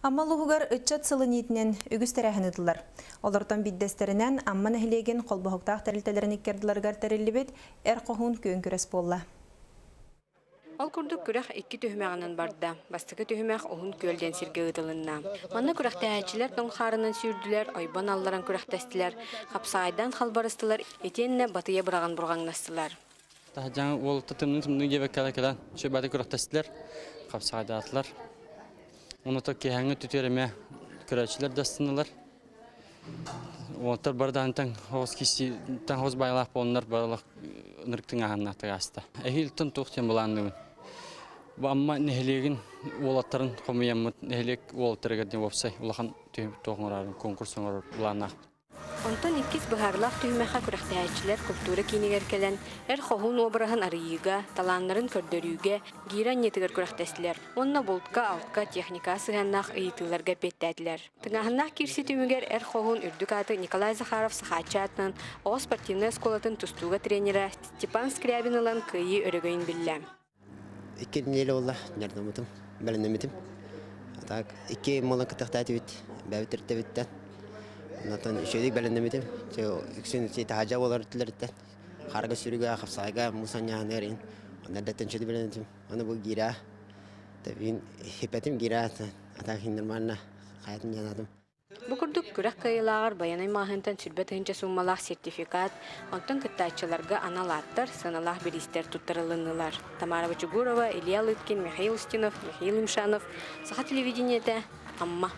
Аммалугар ытчат сылы ниетінен үгіз тәрәхінетілер. Олардан биддестерінен амман әхілеген қолбақықтақ тәрілтелерін еккерділергар тәрілібет әр қоғын күйін көрес болла. Ол күрдік күрәқ 2 түймәғінен барды. Бастығы түймәқ оғын көлден сірге ұдылынна. Манна күрәқті әчілер тоңқарынан сүйірділер, ойбан алларан күрәқтәстілер, қапсағайдан қалбарыстылар, етеніне батыя бұраған бұрғаңнастылар. Жаңа ол тұтымның тұмның кебек кәлі-кәлі шөбәді күрәқтәстілер, қапсағайда атылар. Оны то кейхәңі түтеріме күрәтшілер дастынылар. Олар бардан таң хоз кесі, таң хоз байлақ болынлар барлық нұрктың ағаннақтығы асты. Әхил тұн тұқтен болануын. Amma nehlegin olatların komiyamut nehlek olatlarıgın opsay ulahan toğunların konkursun bulanaq. Ondan ikiz baharlaq tüyməxə kuraqtayçılar kultura kinigerkelen er xoğun obrahın arıyıga, talanların kördörüge, giran yetigar kuraqtəslər. Onna boltka, altka, texnika sığannaq ıyıtılarga pettədilər. Tыңahannaq kirsi tümüger er xoğun ürdük atı Nikolay Zakharov saxatçatının o sportivna eskolatın tustuğa trenera Stepan Skriabin olan kıyı örөгөйін billəm. 2 neyle oldu, nereden mutum, beğenmedim. Tak 2 molan kıtaktaydı bit, beğendirdi bitten. Ondan şöyle beğenmedim. Şu ikisini tahaca olardılar bitten. Karga sürüge, hafsayga, musanya nerin. Ondan da şöyle beğenmedim. Onu bu gira, tabii hepatim gira, atak hindirmanla hayatım yanadım. Bu kurduk күрәк кайылағар баянай мағынтан сүрбет hınca суммалақ сертификат, онтан кыттайчыларға аналаттар, саналақ берістер туттарылынылар. Тамара Бачугурова, Илья Лыткин, Михаил Устинов, Михаил Имшанов. Саха телевидениеде Амма.